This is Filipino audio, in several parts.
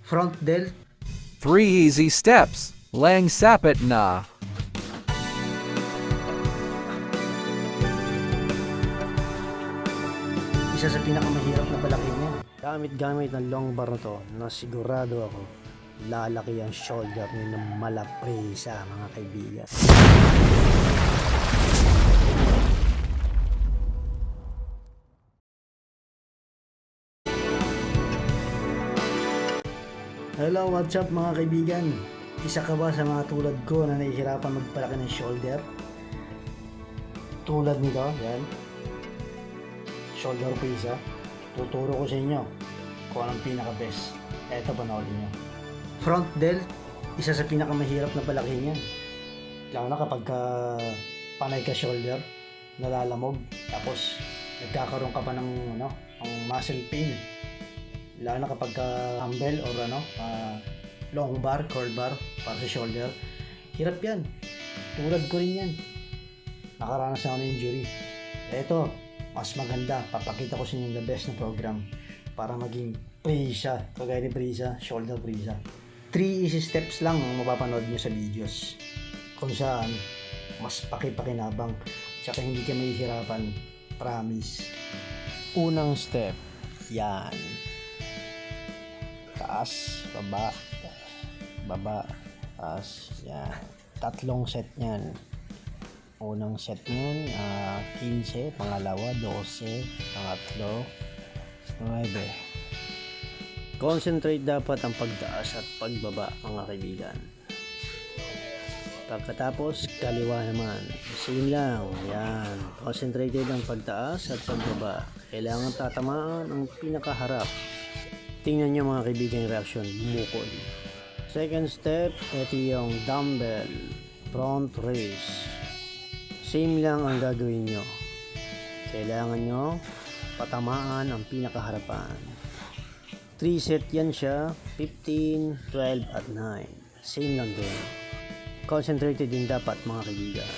Front delt. 3 easy steps. Lang sapit na. Isa sa pinakamahirap na balaki niya. Gamit ng long bar na to na sigurado ako lalaki ang shoulder ni ng malapresa, mga kaibigan. Hello, what's up mga kaibigan? Isa ka ba sa mga tulad ko na nahihirapan magpalaki ng shoulder? Tulad nito, yan. Shoulder presa. Tuturo ko sa inyo kung anong pinaka-best. Eto, panoorin nyo. Front delt. Isa sa pinakamahirap na palakihin yan. Lalo na kapag panay ka shoulder, nalalamog, tapos nagkakaroon ka pa ng ang muscle pain. Lalo na kapag dumbbell or long bar, curl bar para sa shoulder. Hirap yan. Tulad ko rin yan. Nakaranas ako ng injury. Eto, mas maganda. Papakita ko sa inyo the best na program para maging presa, kagaya ni presa, shoulder presa. 3 easy steps lang ang mapapanood nyo sa videos kung saan mas pakipakinabang at saka hindi ka mahihirapan, promise. Unang step, yan. Taas, baba, baba, taas, yan. Tatlong set nyan. Unang set nyan, 15, pangalawa, 12, pangatlo, 9. Concentrate dapat ang pagtaas at pagbaba, mga kaibigan. Pagkatapos, kaliwa naman. Same lang. Yan. Concentrated ang pagtaas at pagbaba. Kailangan tatamaan ang pinakaharap. Tingnan nyo mga kaibigan yung reaction. Bumukol. Second step, ito yung dumbbell front raise. Same lang ang gagawin nyo. Kailangan nyo patamaan ang pinakaharapan. 3 set yan siya, 15, 12 at 9. Same lang din. Concentrated din dapat mga kaibigan.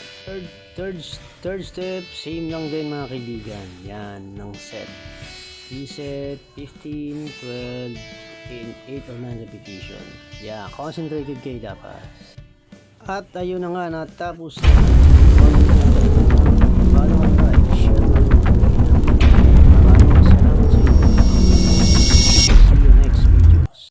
Third step, same lang din mga kaibigan. Yan, ng set. 3 set, 15, 12, 8 or 9 repetition. Yeah, concentrated kayo dapat. At ayun na nga, natapos na.